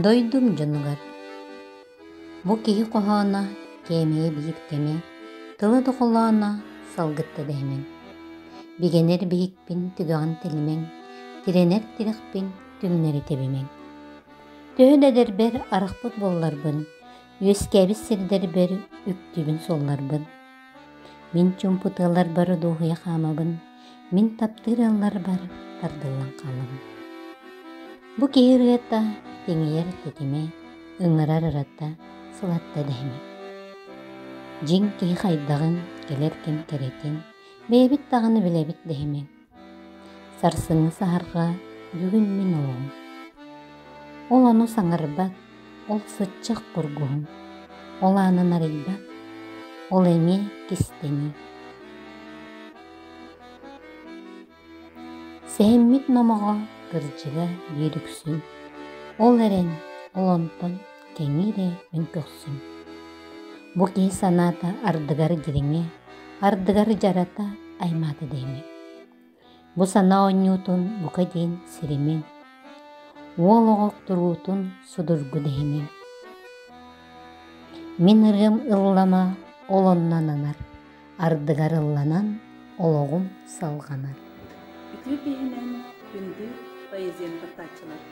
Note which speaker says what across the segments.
Speaker 1: Doydum canıgar. Bu kihi kohana kemeye birteme, tılı dokulana salgıtta dehmen. Bigener bihikpin tügan telimen, tirener tirikpin tümleri tebimen. Töhüdeder ber arıqpıt bollarbın, yüeskebis sirder ber üktübün sollarbın. Min çumpıtılar barı doğuya kamabın, min taptırallar bar tardıllan kalabın. Bu kehirgetta teŋiyer tetime, ıŋırar ırata, sılatta dehme. Jiŋ kehi haydağın, gelerken keretin, bebit dağını bilebit dehemen. Sarsıŋı saharga, bugün min oğum. Ol onu saŋarbat, ol sıççık kurguğum. Ol anı narilbat, ol eŋe kisteni. Sehemmit nomağa, kırcıga yürüksün. Ol eren, ol onton, keŋire min köksün. Bu ki sanata ardıgar girine, ardıgar jarata aymata deyme. Bu sana onyutun buka din sirimen. Woloğok durutun sudurgu dehemen. Min ırgım ıllama olonnan anar. Ardıgar ıllanan oloğum salganar.
Speaker 2: Ütü behinen gündü poeziyen battaçılar.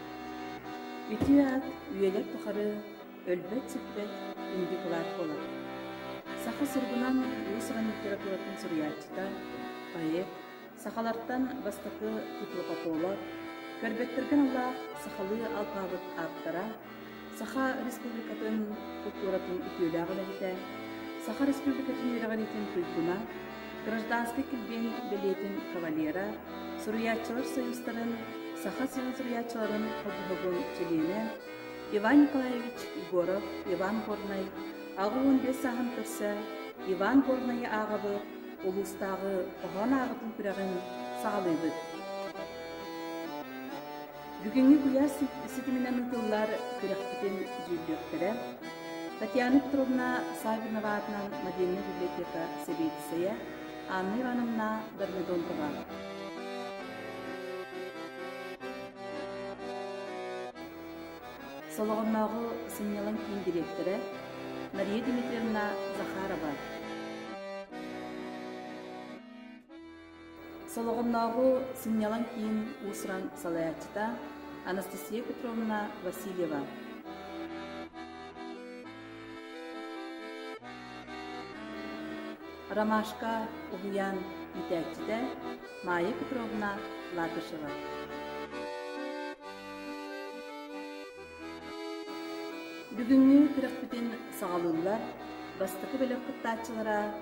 Speaker 2: Ütü at üyeler tukarı ölbet sübbet ündü kular kolar. Saha sırgınan Rusran literatüratın suriyatçıda poet, sahalardan bastakı tutlukatolar, körbettirgen Allah sahalı alpabıt arttara, Saha Respublikatın tutluratın ütüylağına bite, Saha Respublikatın yürağanitin tuyguna, Гражданский килбен билетин кавалера, Сурьячылар союзтарын, Саха севен сурьячыларын хобу-хобун чилине, Иван Николаевич Егоров, Иван Горнай, ағуын бес сағын тұрса, Иван Горнай ағыбы, улустағы оған ағытын күрәғін сағалыбыд. Бүгінгі бұяр сетімінен ұтылар күрәқпітін жүлдіқтірі, Татьяна Петровна Савинова атынан Модельный библиотека себетісіе, Анна Ивановна Дармедонтова. Солоғыннағы Сынялан кейін директоры Мария Дмитриевна Захарова. Солоғыннағы Сынялан кейін Усран Салаячыта Анастасия Петровна Васильева. Ромашка Угуян Итәкчіде Майя Петровна Латышева. Бүгінгі күрәқпітен сағалылар, бастықы бөлік құттатчылара,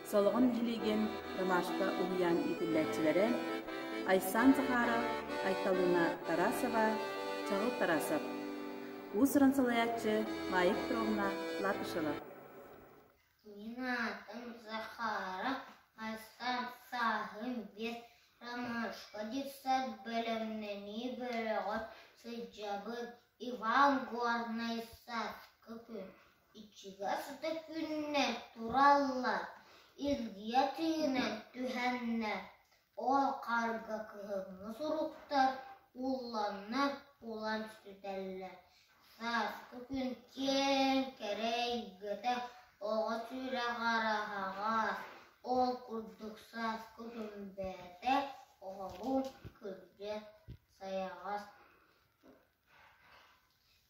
Speaker 2: солығын нәхілеген Ромашка Угуян Итәкчілері, Айсан Захара, Айталуна Тарасова, Чағыл Тарасов. Усыран салаятчы Майя Петровна Латышева.
Speaker 3: Минатым Захара, Айсан Сахым бес Ромашка детсад бөлімнені бөліғыт сыджабы Иван Горнай сад күпін. Ичіға сұты күнне туралла, илге түйінен түхәнне. Ол қарға кығыңы сұруқтар, уланнар улан сүтәлі. Сад күпін кен керейгіті оға түйрі қарағағас. Ол күрдік сад күпін бәді оғалу күрде саяғас.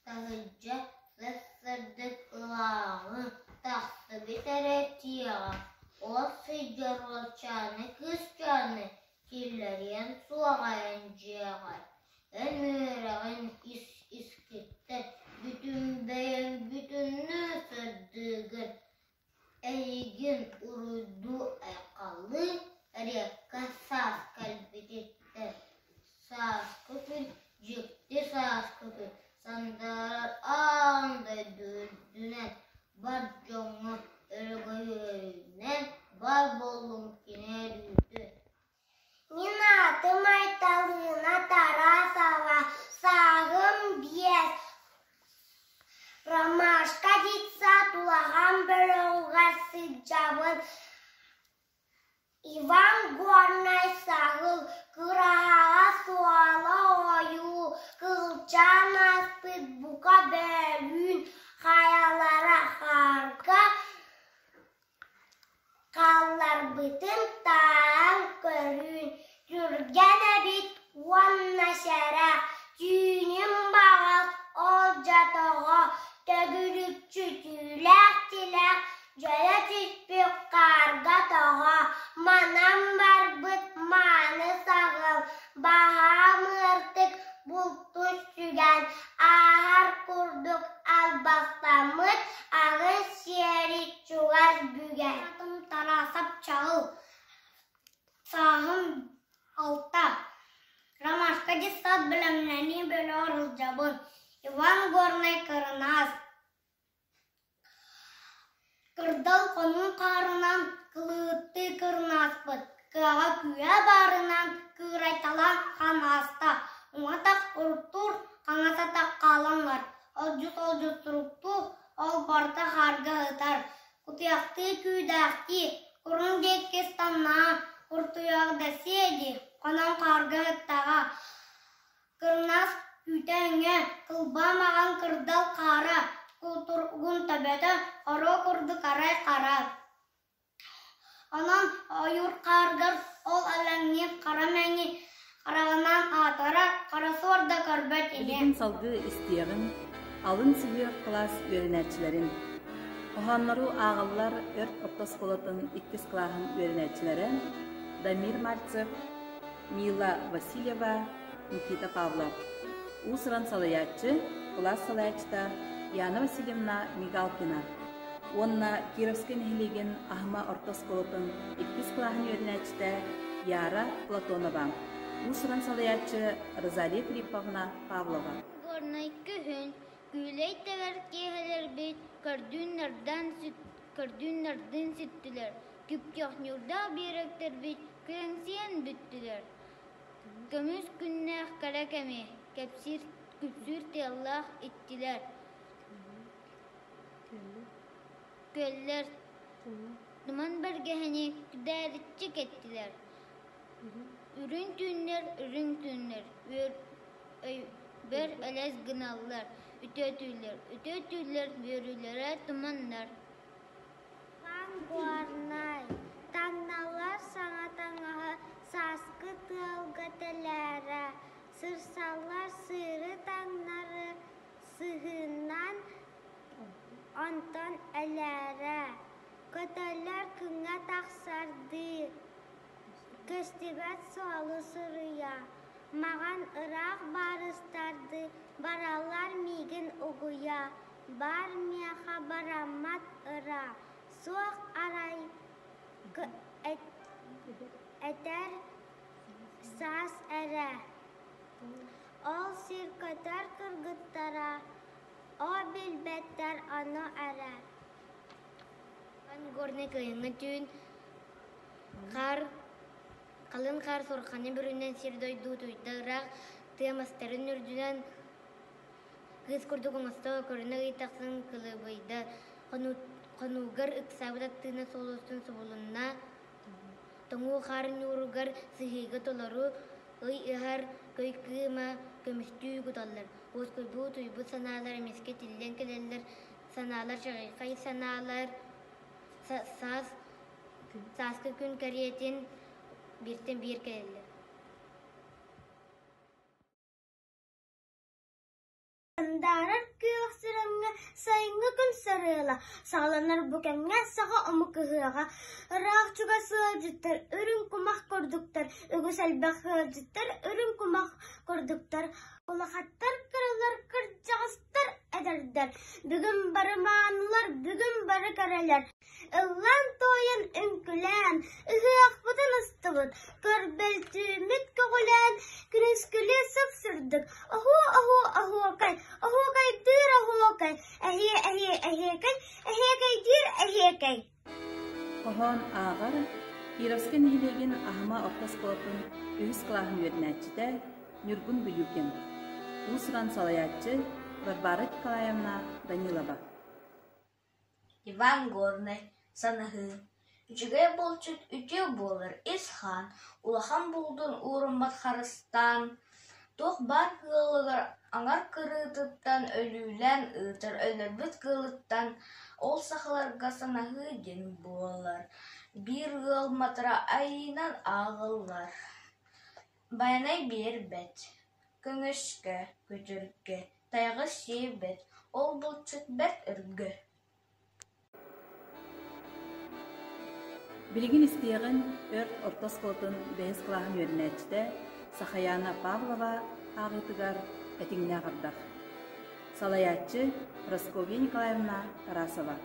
Speaker 3: Тағыджа сәссірдік ұлағы тақты бітер әтияға. Ол сыйджар олчаны күсчаны келлерен суағайын жеғай. Әмірағын искетті бүтін бәйін бүтінні сұрдығын. Әйген ұрыду әқалы әрекка саз кәлбететті. Саз күпін, жекті саз күпін. Sandarar anda dürdünen, bar jomu örgüyünen, bar bolum kine dürdü. Minatım Aytalına Tarasova, sağım biyes. Ромашка ditsa tulağan bölüğe sıcavın. Иван Горнай сағыл, кыраға суала ойу, кылчан аспыт бука көрін, жүрген әбет уанна шара, түйінім бағал ол жатоға, төгілік чүтіләк тіләк, жая түспек қарға тоға, манам бар бұт маны сағыл, баға мұртық бұлтын сүген, ағар күрдік албастамыт, ағын сері чуғаз бүген. Атым тарасап чағыл, сағым алта, ромашка десат білімләні бөлі орыл жабын, Иван Горный кырыназ. Кырдал қонын қарынан қылыты кырнаспыт, кыға күйе барынан кырайталан қан аста. Оңатақ ұрттур, қаңататақ қаланлар. Олжус тұрупту, ол барта харга ұтар. Құтияқты күйдәқті, құрын деккестанна, құртуяғда седі, қонан қарга ұттаға. Кырнас күйтәңе, қылба маған кырдал қара. Kulturgun tabete aro kurdu karay karar. Anan ayur kargar ol alangi karamengi karaganan atara karasorda karbet ine.
Speaker 2: Bugün salgı isteyen alın sivir klas öğrenicilerin. Ohanları ağallar ört ortaskolatın 2 klasın öğrencilerin Damir Martsev, Mila Vasilyeva, Nikita Pavlov. Usran salayatçı, klas salayatçıda Яна Васильевна Мигалкина. Онна Кировская нехилеген Ахма Ортосколотын 2 классын öğrençte Яра Платонова. Усран салаячы Розалия Филипповна Павлова.
Speaker 4: Горный күхін, күйлей тәвер кейхелер бейт, көрдүннерден сүттілер. Күпкяхнюрда беректер бейт, күреңсиен бүттілер. Көміз күннәқ кәрәкәме, күпсір теллах иттілер. Göller duman bölgehini güdərçik ettiler. Ürün tünler, bir elez gınallar, ütötüller, börülere dumanlar.
Speaker 3: Van Guarnay, tannalar sana tangağı, saskı tılgıtılere, sırsallar sırı tanları, sıhından Antan elere, kötüler künge taksardı, köstibet sualı sırıya, mağan ırak barıstardı, baralar migin uguya, bar miyaha baramat ıra, soğuk aray eter sas ere, ol sirköter kırgıttara, o bilbetler ana erer.
Speaker 4: Горный кыйыңы түйін, қалын қар сорқаны бүрінен сердой дутуйдырақ, тымастарын үрдінен ғыз күрді қоңыстау көріні ғитақсын қылыбайды, қануғыр үксабыда тыны солусын сұбылына, тоңу қарын ұруғыр сығығы толару, ой ұғар көйкіма көмістүй күталар. Оз көйбу тұйбу саналар, емеске тілден келелер, саналар, шағиқай саналар, саскы күн кәретін біртен бір келелер.
Speaker 3: Andarar kıyıqsırımga sayınga gün sarıyla, sağlanar bükenge sağa omuk kıhırağa, rağçuga sığırcıttar, ürün kumaq korduktar, ügüselbək hırcıttar, ürün kumaq korduktar, ulaqattar kırılar kırcağıstar ederler, bugün barımanlar, bugün barı kareler, ıllan toyan ünkülen, ıhıaq bıdan ıstıbıt, körbel tümit koğulen, kürüsküle sıpsırdık, ahu kay, dir ahu kay, kay, dir kay.
Speaker 2: Ohan ağar, Kirovskaya nehilegen Ahma Ortaskolatın 3 klasın öğrençide Nurgun Büyüken. Usran salayatçı Barbara Nikolayevna Danilova.
Speaker 5: Иван Горный, санахы. Үчіге болчыт үте болыр Исхан, улахан болдun урымбат Харыстан. Тоқ бар ғылығыр аңар кырытыттан өлілен ұтыр өлірбіт ғылыттан ол сақыларға санахы ден болыр. bir ıl matara ayынан ağıllar. Bayanay bir bet, köngüşke, kötürge, tayғы şey bet, ol bulçut bet ürgü.
Speaker 2: Билигин истиягын өрт ортос колотун бэйс кылаһын үйренэчте Сахаяна Павлова ағытыгар этиңне ағырдақ. Салаятчы Прасковья Николаевна Тарасова.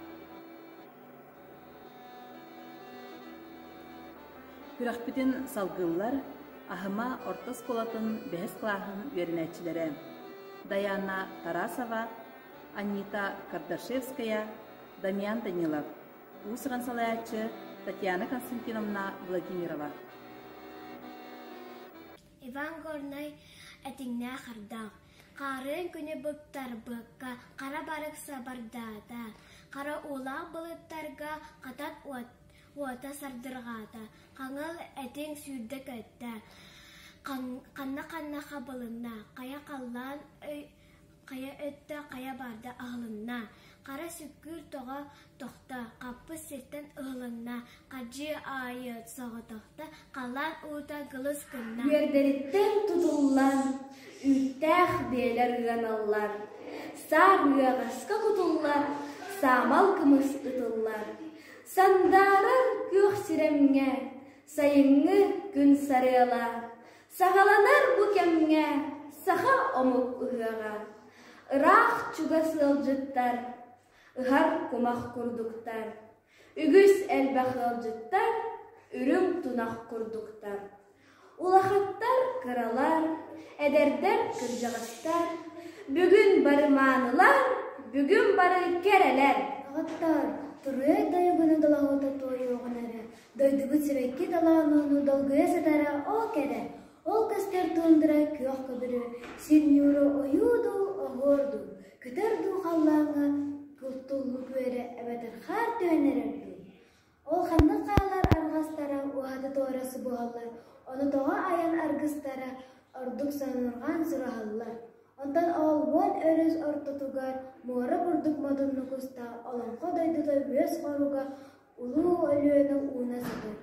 Speaker 2: Күрәхпітін салгыллар ахыма ортос колотун бэйс кылаһын үйренэчилері Даяна Тарасова, Анита Кардашевская, Дамьян Данилов. Усыран салаятчы Татьяна Константиновна Владимирова.
Speaker 3: Иван Горной әтіңне қырдақ. Қарын күні бұптар бұққа, қара барықса бардада. Қара олақ бұлыттарға қатат уата сардырғада. Қаңыл әтің сүйдік өтті. Қанна қабылына, қая қаллан қая өтті, қая барды ағылына. Қара сүккүр тоға тоқта, қапы сеттен ұғылына, қаджи айыт соғы тоқта, қалан ұта ғылыс күнна.
Speaker 6: Ердеріттен тұтыллан, үттәқ белер ғаналлар, сар үйағасқа құтыллар, самал күміс ұтыллар. Сандарыр көк сіремге, сайыңы күн сарыла, сағаланар бүкемге, саға омық ұғаға. Ырақ чуға сылжыттар, ыхар кумақ күрдуктар, үгіс әлбәқ ылжыттар, үрім тунақ күрдуктар. Улахаттар кыралар, әдердер кыржағыстар, бүгін бары манылар, бүгін бары керелер.
Speaker 3: Ағаттар, тұрыя дайығыны далағыта тойы оғын әрі, дойдығы сірекке далағыны долгыя сәдәрі о кәрі. Ол кәстер туындыра күйақ көбірі, сеньюры ойуду, оғырду, көтерду қаллаңы, күлтулу көйері әбәдір қар түйенерерді. Ол қанны қайлар арғастара, уғады тоғырасы бұғалар, оны тоға аян арғыстара, ордық санырған сұрағалар. Онтан ол он өріз ортатугар, мұғыры бұрдық мадынны құста, оланқы дойдыда өз қоруға, ұлу өліені уына сыдыр.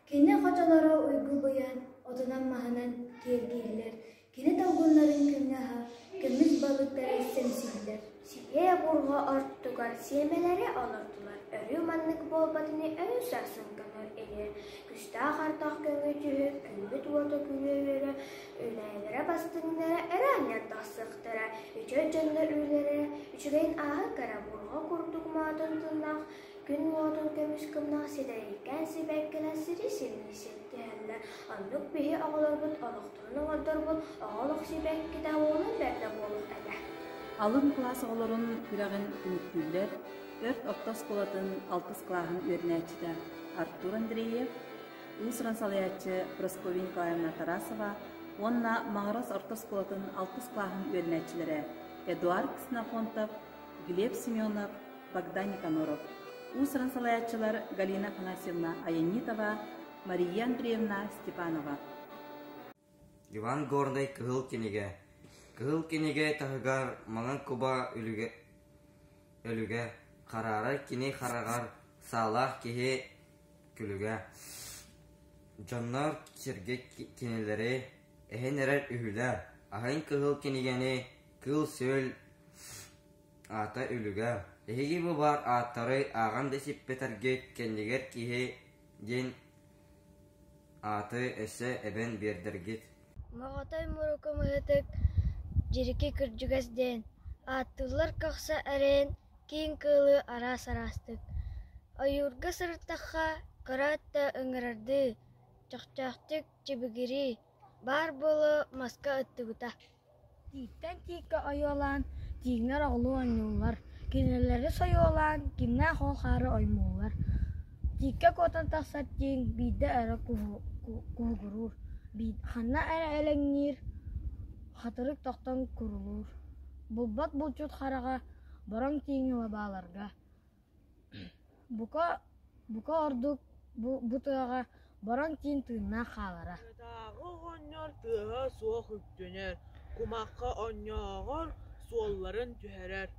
Speaker 3: Кені қочалары ұйғы бұян, отынан мағынан кергейлер, кені талғынларын күнғаға, көміз балықтары сәмсілдер.
Speaker 7: Сие бұрға орттугар семелері олырдылар. Өрі маннық болбатыны өй сарсын көнөр елер. Күшті ағартақ көңі жүхі, күнбіт уаты күлелері, үләйлері бастыңдары, әрәнер тақсықтары, үші жынды үйлері, үшігейін ағы кара бұрға күрдік мадын тынақ, күн уатын көміс кымнақ седайкен себәккені сірі-сірі сетті әлі. Аннық бейі ағылар бұд, алықтырының адыр бұд, ағалық себәккі да оның бәрді болып әлі.
Speaker 2: Алын класс оларын күрәғін үміттілер, өрт оқтас қолатын алтыс клағын өрнәчіді Артур Андреев, Усран салаятчы Прасковья Николаевна Тарасова, онна мағырас ортас қолатын алтыс клағын өрнәчілері Эдуард Ксенофонтов, Глеб Семенов, Богдан Никаноров. Усран салаятчылар Галина Панасьевна Аянитова, Мария Андреевна Степанова.
Speaker 8: Иван Горный кығыл кенеге тағығар маңан куба өліге, қарары кене қарағар салақ кеге күліге. Жоннар черге кенелері әхен әрәр үхілер, ағын кығыл кенегені кыл сөл ата өліге. Әхеге бұл бар аттары аған десіп бетәрге кенегер кеге ден аты әсі әбен бердіргет.
Speaker 4: Мағатай мұрықы мұхетік жереке күрджігізден. Аттылар қақса әрен кейін кылы арас-арастық. Айырғы сырттаққа қаратта үңірарды. Чақчақтық жебігері бар болы маска үттігіта.
Speaker 6: Титтен тикке ойолан, тигнер оғылу ойнулар. Кенелері сойолан, кимнен қолқары оймулар. Тикке котан тақсат тиң бейді әрі күгірур. Ханна әрі әліңнер, қатырық тоқтан күрілур. Бұлбат бұлчут қараға, баран тиңі лабаларға. Бұқа ордық бұтыға баран тиң тыынна қалара.
Speaker 9: Тағы ғоннар тыға соқ үптенер, құмаққа оннағыр солларын түхәрер.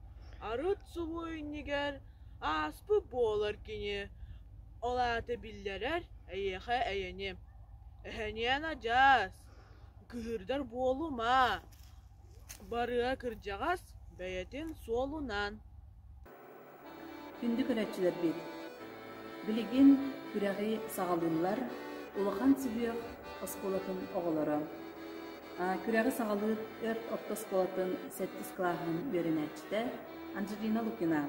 Speaker 9: Арыт сұлу үнігер, аспы болар кене, Олаты биллерер әйеха әйенем. Әхәниян ажас. Кыһырдар болума. Барыға кыржағас, бәйетін солунан.
Speaker 2: Күнді көрәтчілер бет. Білеген күрәғи сағалылар, улахан сүйек осколатын оғылары. Күрәғи сағалыр өрт орта осколатын 7 клағын берінәтчіде Анжелина Лукина.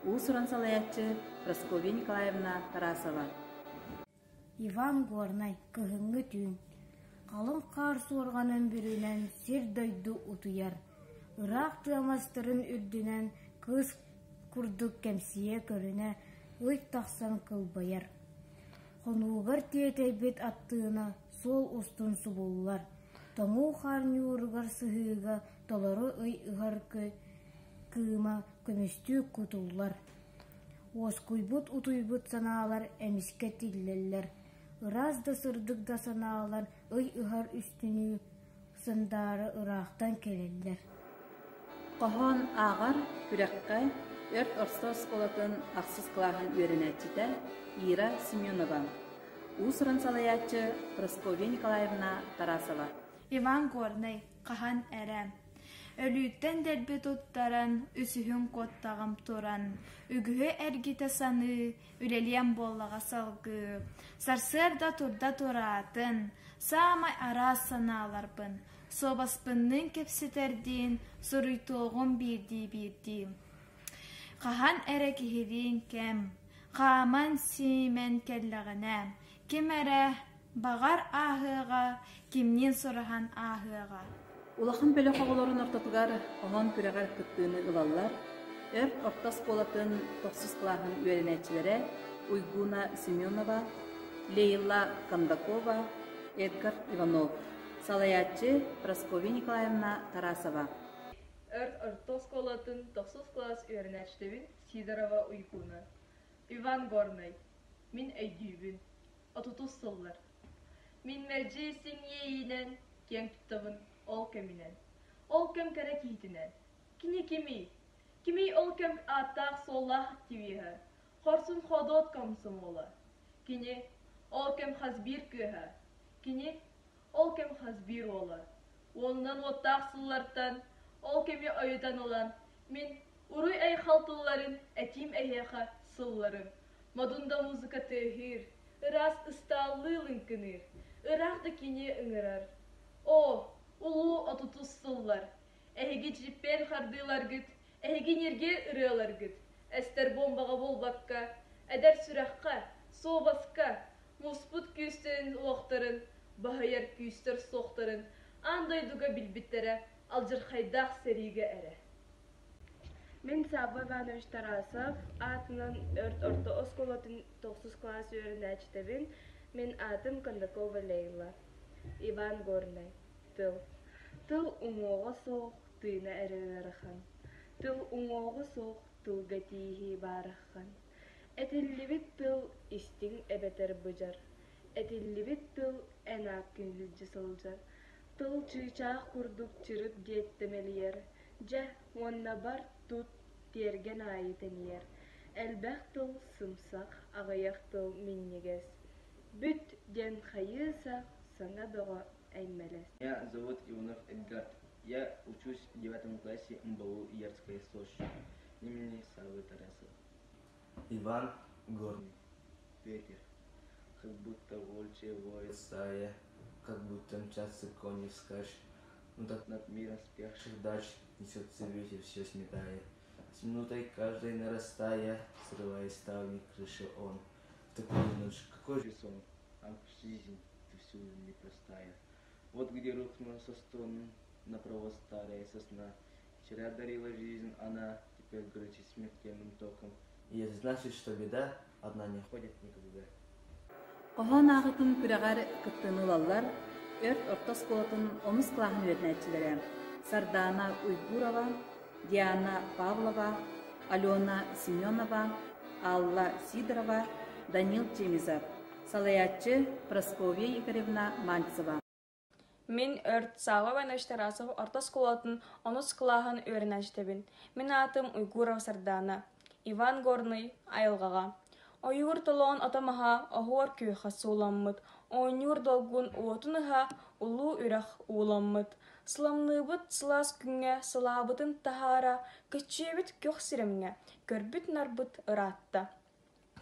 Speaker 2: Уысыран салаятчы Прасковья Николаевна Тарасова.
Speaker 6: Иван Горнай, кыһыңы түн. Қалың қар суырғанын бірінен сер дойду утуяр. Ырақ тыамастырын үрдінен кыз күрдік кәмсие көріне ұйт тақсан кылбаяр. Қонуғыр тиетейбет аттığına сол устун субуллар. Тоңу харни ургар сыһыга толору ый ыгар кыыма көмөстүү кутуллар. Оскуйбут утуйбут санаалар эмиске тиллеллер. Ыраз да сырдык да санаалар ый ыгар үстүнүү сындары ырақтан келеллер.
Speaker 2: Qohon ağır kürekке ört orta oskolatin ақсыз клағын өрінәтчіде Ира Семенова. Уысыран салаятчы Прасковья Николаевна Тарасова.
Speaker 10: Иван Горный, қахан әрәм. Өлүттен дәрбе туттаран, үсүхін коттағым туран. Үгігі әргеті саны, үлелиен боллаға салғы. Сарсырда турда туратын, самай арас саналарбын. Собаспынның кепсетерден, сұруйтоғын бирди. Қахан әрі кехерин кәм, қаман сеймен кәлләғінәм. Кем әрі бағар ахыға, кемнен сұрахан ахыға.
Speaker 2: Улахан бөлі қоғыларын ортатығар оған күрәғар күттіғіні ұлалар, өрт орта сколатын 9 клағын өрінәтчілері Уйгуна Семенова, Лейла Кондакова, Эдгар Иванов. Салаятчы Прасковья Николаевна Тарасова.
Speaker 11: Өрт орта сколатын 9 класс өрінәтчілері Сидорова Уйгуна. Иван Горный. Min öydüğün, 30 sıllar. Min mercesin yeğinen, ken tutabın ol keminen. Ol kem kere kihtinen. Kini kimi? Kimi ol kem ataq sollah tiviha. Horsun hodot kamsım ola. Kini ol kem hazbir köha. Kini ol kem hazbir ola. Ondan otaq sıllardan, ol kemi ayıdan olan. Min uruy ay haltılların, etim eyyaha sılların. Madunda muzika tehir, ıras ıstallılın kınır, ırak da kini ıngırar. O, ulu 30 sıllar, ehegi cippen hardılar gıt, ehegi nirge ırıyorlar gıt. Ester bombaga bol bakka, eder sürakka, sobaska, musput küsten uloqtarın, bahayar küster soqtarın, andayduga bilbittere, alcır haydaq serige ere.
Speaker 12: Мен Саба Иванович Тарасов, атынан өрт орта осколатын 9 класс өрінәчтебін, мен атым Кондакова Лейла. Иван Горный. Тыл. Тыл уңоға соқ, тыйна әрелеріхан. Тыл уңоға соқ, тылға тиихи барыхан. Әтіллібіт тыл истің әбетер бұжар. Әтіллібіт тыл әнақ күнліджі сылжар. Тыл чыйчақ күрдік чырып деттемелер. Жа, онна бар тут терген айытын ер. Әлбәқ тыл сымсақ, ағаяқ тыл миннегес. Бүт ден хайысақ, саңа доға әймелес.
Speaker 13: Меня зовут Иванов Эдгард. Я учусь в 9 классе МБУ Ярская СОЖ имени Савы Тарасова.
Speaker 8: Иван Горный.
Speaker 13: Ветер. Как будто волчья воет
Speaker 8: Стая, как будто мчатся кони вскачь. Ну так
Speaker 13: над миром спящих
Speaker 8: дач несется ветер, все сметая. С минутой каждой нарастая, срывая ставни крыши он. В такую ночь какой же
Speaker 13: сон, а жизнь всюду непростая. Вот где рухнула со стоном на провод старая сосна. Вчера дарила жизнь она, теперь горячит смертельным током.
Speaker 8: И это значит, что беда одна не ходит никогда.
Speaker 2: Qohon ağıtın küreğer kıttığını ılallar, ört orta skolatın 10 klağın öğretmençilere Sardana Uygurova, Diana Pavlova, Alena Semenova, Alla Sidorova, Danil Чемизов. Салаятчы Прасковья Игоревна Мальцева.
Speaker 14: Мен өрт Саба Иванович Тарасов орта сколатын 10 клағын өрінәчтебін. Мен атым Уйгурова Сардана. Иван Горный айылғаға. Ойур толон отамаха охуар күйха суламмыт. Ойнур долгун уотуныха улу үрах уламмыт. Сыламныбыт сылас күңе сылабытын тахара көччебит көх сиремге. Көрбүт нарбыт ыратта.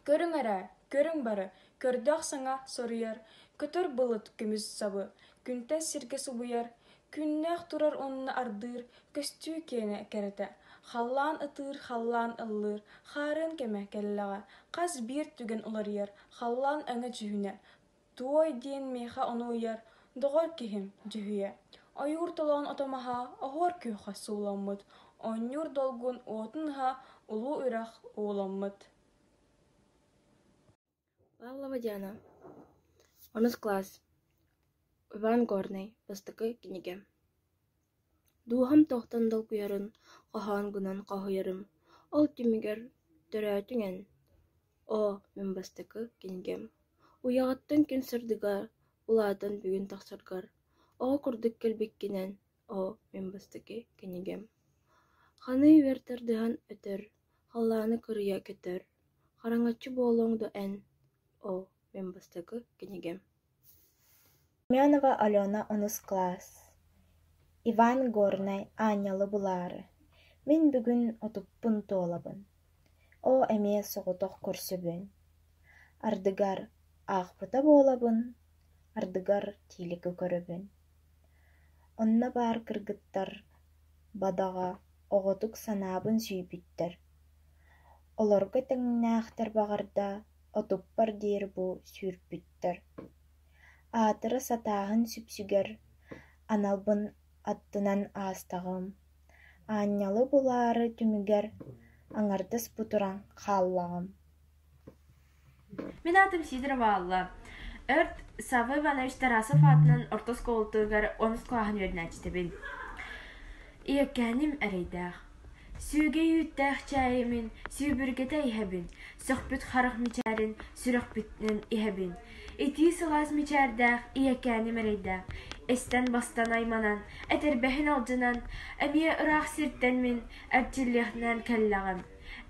Speaker 14: Көрүң әрә, көрүң бары, көрдақ саңа соруяр. Көтөр былыт күміз сабы. Күнтен сирге субуяр. Күннәк турар онны ардыр. Көстүү кене кәрәтә. Халлан ытыр, халлан ыллыр, харын кеме келлага, қаз бир түген улар яр, халлан аңа жүхіне. Туой ден меха оны уяр, доғар кехим жүхіе. Ойур толон отамаха, охор күйха суламмыт, онюр долгун отынха, улу үрах уламмыт.
Speaker 12: Павлова Диана. 10 класс. Иван Горный, бастыкы кинеге. Дуham tohtan dal kuyarın, qahan gunan qahuyarım. Ol tümüger törәтүңен. O, мен бастыкы кингем. Уягаттан күн сырдыгар, уладан бүгін тақсыргар. O, курдык келбеккенен. O, мен бастыкы кингем. Ханы вертардыхан өтөр, халланы кырыя көтөр. Қараңачы болоңду ән. O, мен бастыкы кингем.
Speaker 15: Семенова Алена 10 класс. Иван Горный Анялы булары. Мен бүгін отуппун толабын. О әме соғытоқ көрсөбүн. Ардыгар ағпыта болабын. Ардыгар тилігі көрөбүн. Онна бар кыргыттар бадаға оғытук санабын сүйбіттер. Олорга тәңнәқтер бағарда отуппар дейір бұ сүйрбіттер. Атыры сатағын сүпсүгер аналбын аттынан астағым. Анялы булары түмігер аңардыс бұтыран қаллағым.
Speaker 12: Мен атым Сидорова Алла. Өрт Савы Иванович Тарасов атынан орта сколтугар 10 клағын өрнәчтебін. Иеккәнім әрейдәқ. Сүйге үйттәқ чайымын, сүйбіргеті ихәбін. Соқпыт қарық мечәрін, сүріқ бүттін ихәбін. Ити сылас мечәрдәқ, иеккәнім әрейдәқ. Эстен бастан айманан, әтербәхін алжынан, әмие ұрақ сирттен мен әрчіліғінен кәллағын.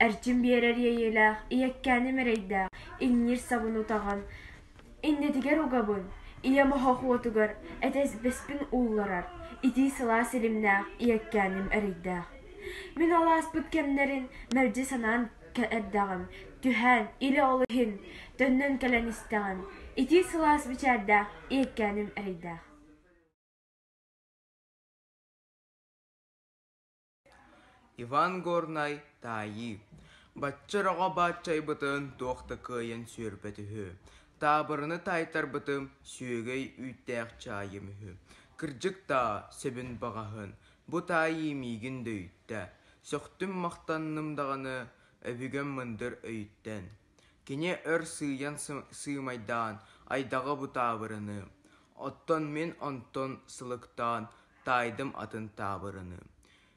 Speaker 12: Әрчім берер ейеләқ, иеккәнім әрейдәқ, иннер сабын ұтаған. Иннетігер ұғабын, ие мұхақы отығыр, әтәз бәспін ұлларар. Ити сылас елімнәқ, иеккәнім әрейдәқ. Мен алас бүткемнерін мәрді санан кәәрдәғым. Түhän, илі олығын, төннен кәлән істәғым. Ити сылас бічәрдәқ, иеккәнім әрейдәқ.
Speaker 16: Иван Горный тайы. Батчыраға батчай бұтын тоқты кыйын сөрбәтіхі. Табырыны тайтар бұтым сүйгей үттәқ чайымы. Кыржық та сөбін бағағын. Бұ тайы мигін дөйтті. Соқтым мақтаннымдағыны өбіген мұндыр өйттен. Кене өр сыйян сыймайдан айдағы бұ табырыны. Оттон мен онтон сылықтан тайдым атын табырыны.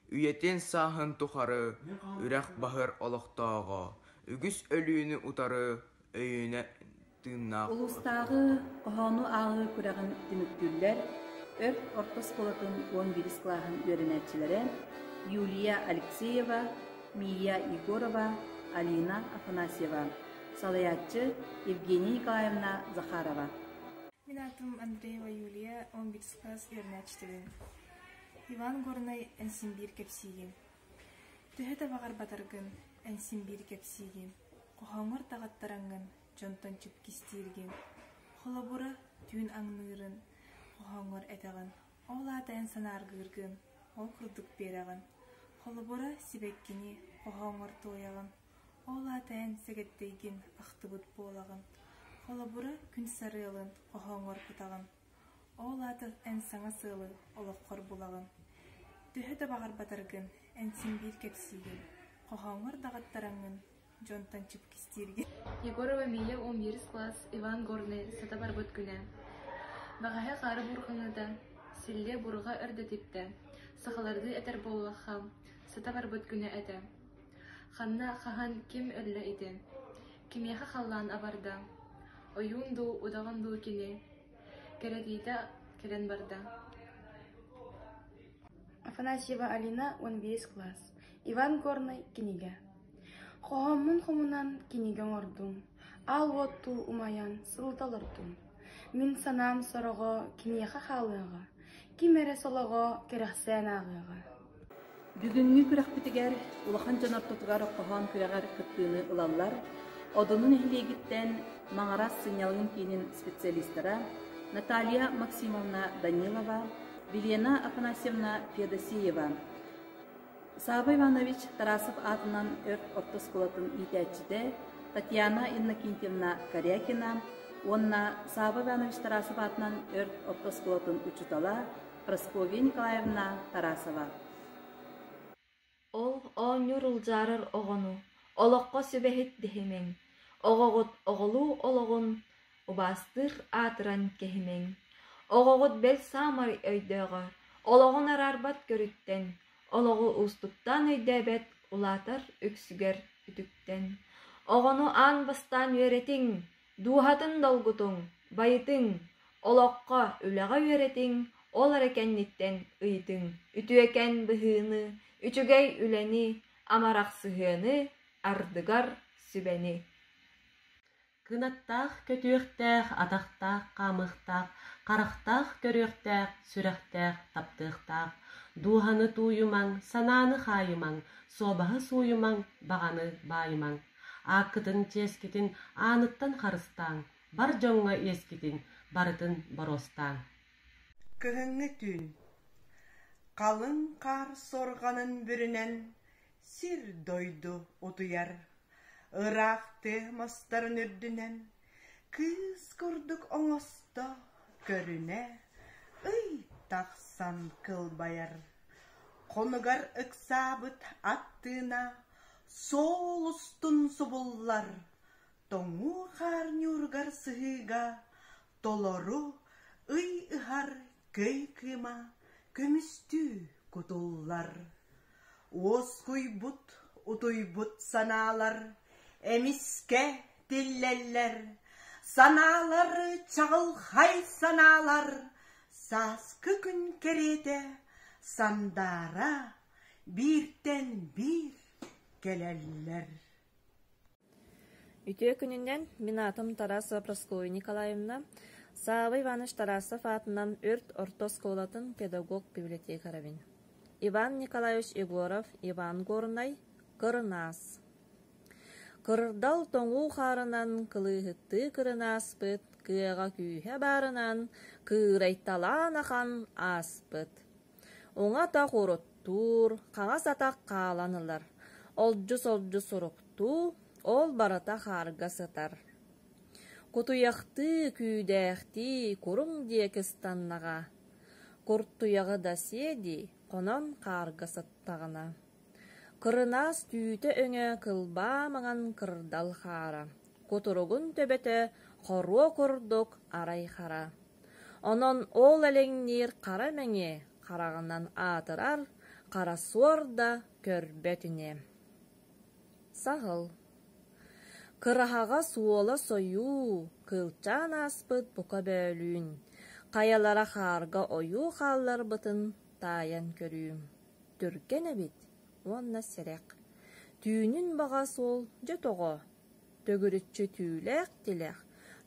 Speaker 16: Үйетен сахын тухары, үрәқ бағыр олықтаға. Үгіс өліні утары, өйіне тыңнақ.
Speaker 2: Улустағы қоғану ағы күрәғін түміктүллер, өрт ортос қолатын 11 клағын өрінәтчілері Юлия Алексеева, Мия Егорова, Алина Афанасьева, салаятчы Евгения Николаевна Захарова.
Speaker 10: Мен атым Андреева Юлия, 11 класс өрінәтчілері. Иван Горный әнсимбир кепсиген. Түхеті бағар батаргын әнсимбир кепсиген. Қоғаңыр тағаттараңын жонтан чүп кестирген. Холабура түйін аңнырын қоғаңыр әтағын. Ол атайын санарғыргын, ол күрдік берағын. Холабура сибеккені қоғаңыр тояғын. Ол атайын сәгеттейген ақтыбыт болағын. Холабура күн сарылын қоғаңыр құтағын. Ол аты ән саңа сылы олыққыр болағын. Түхеті бағар батаргын әнсимбир кепсиген. Қоғаңыр дағаттараңын жонтан чүп кестирген.
Speaker 11: Егорова Мия 11 класс, Иван Горный, сата бар бұт күні. Бағаһы қары бұрғыныда, сілле бұрға өрді тепті. Сақаларды әтер болуақам, сата бар бұт күні әті. Ханна қахан кем өлі еді. Кемеқі қаллан абарда. Ойунду, удағанду кені. Керетейді керен барда.
Speaker 17: Афанасьева Алина, 11 класс. Иван Горный, кенеге. Қоғамын қомынан кенеген ордым. Ал отту умаян сылталыртым. Мин санам сорого кинеха халыга. Кимере солого керахсен агыга.
Speaker 2: Бүгүнгү күрәхбитигер улахан жанартотугар кохан күрәгәр кыттыны ылаллар, одунун эхлегиттен маңарас сыйнялыгын кейнин специалисттара Наталья Максимовна Данилова, Вильена Афанасьевна Федосеева, Саба Иванович Тарасов атынан өрт ортосколатын итәчиде Татьяна Иннокентьевна Корякина, онна Саба Иванович Тарасов атынан өрт ортосколатын учутала Прасковья Николаевна Тарасова.
Speaker 18: Ол оңюр улжарыр оғону, олоққа сөбәхет дехемен, оғоғыт оғылу олоғын, убастыр атыран кехемен. Оғоғыт бел самар өйдөғі, олоғын арарбат көріттен, олоғы устуттан өйдөбет улатар өксүгер үтүктен. Оғону ан бастан өретің, дуғатын долгутың, байытың, олоққа үліға өретің, олар екенниттен ыйтың, үтü екен бұхыны, үчүгей үлени, амарак сыхыны, ардыгар сүбени.
Speaker 19: Кынаттақ, көтүөктәк, атақтақ, қамықтақ, қарақтақ, көрөктәк, сүрәктәк, таптықтақ, дуғаны туйымаң, сананы хайымаң, собағы суйымаң, бағаны байымаң. Ақытын тескетін аныттан қарыстаң, бар жоңға ескетін, барытын баростаң.
Speaker 20: Кыһыңы түн. Қалың қар сорғанын бүрінен сир дойду отуяр. Ырақты мастарын үрдінен кыз көрдік оңосто көріне ый тақсан кылбаяр. Қонығар ықсабыт аттына сол ұстын сұбыллар. Тоңу қар нүргар сыхыға толору ый ыхар көй кыма көмүстүү кутуллар. Оскуйбут, утуйбут саналар, эмиске тиллеллер, саналар чагылхай саналар, саскы күн керете, сандара биртен бир келеллер.
Speaker 21: Үтө күнүнен мен атым Тарасова Прасковья Николаевна, Саба Иванович Тарасов атынан өрт ортосколатын педагог библиотекарабин. Иван Николаевич Егоров, Иван Горнай, Кырынас. Кырдал тоңу харынан кылыхытты кырынаспыт, кыга күйе барынан кырайталан ахан аспыт. Оңа та қороттур, қаңас атақ қаланылар. Олджу сорукту, ол барата харга сытар. Кутуяқты күйдәхти курум декістаннаға. Курттуяғы да седи, қонан қарғы сыттағына. Кырынас түйті өңе кылба маған кырдал хара. Кутуругун төбеті хоруо курдук арай хара. Онон ол әлеңнер қара мәңе, қарағынан атырар, қара суарда көрбетіне. Сағыл. Кырахаға суола сою, кылчан аспыт бука бөлүн. Каялара харга ою халлар бытын таян көрүм. Түркен әбит, онна серек. Түйінін баға сол жотоға. Төгірітчі түүләк тіләк.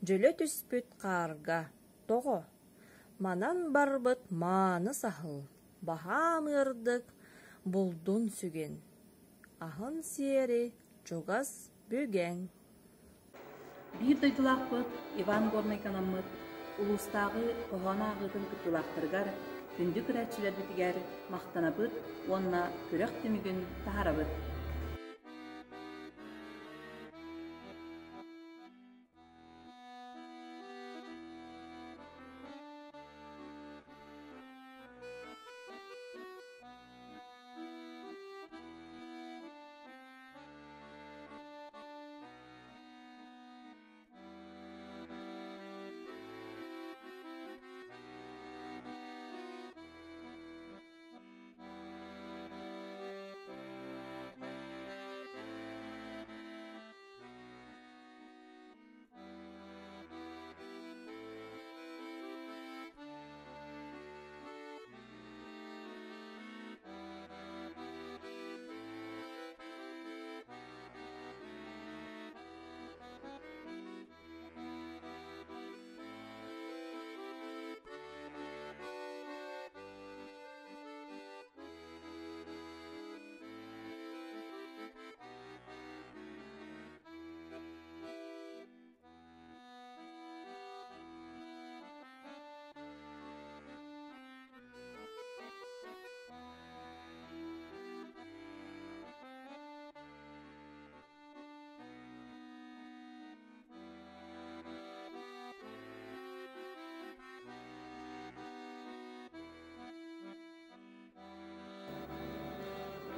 Speaker 21: Жөлі түспіт қарга тоға. Манан барбыт маны сахыл. Баха мырдык бұлдун сүген. Ахын сері чугас бүген.
Speaker 2: Бир дойдулақпыт, Иван Горнай канаммыт, улустағы қоғана ағытын күттулақтырғар, күнді күрәтшілер бітігер, мақтанабыт, онна күрәк түмігін тахарабыт.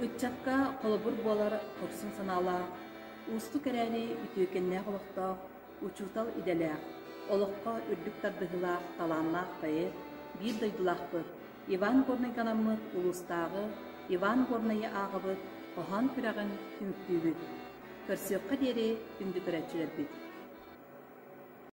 Speaker 2: Ütçakka kolobur bolar korsun sanala, ustu kerəni ütükenне qolukta uçutal idelek, olukka ürdük tardıhılaq talanlaq bayır, bir doydulaqbıt, Иван Горный канаммыт улустағы Иван Горнайы ағыбыт, оған күрағын күміктүйбіт. Көрсөкқа дері күнді көрәтчілер біт.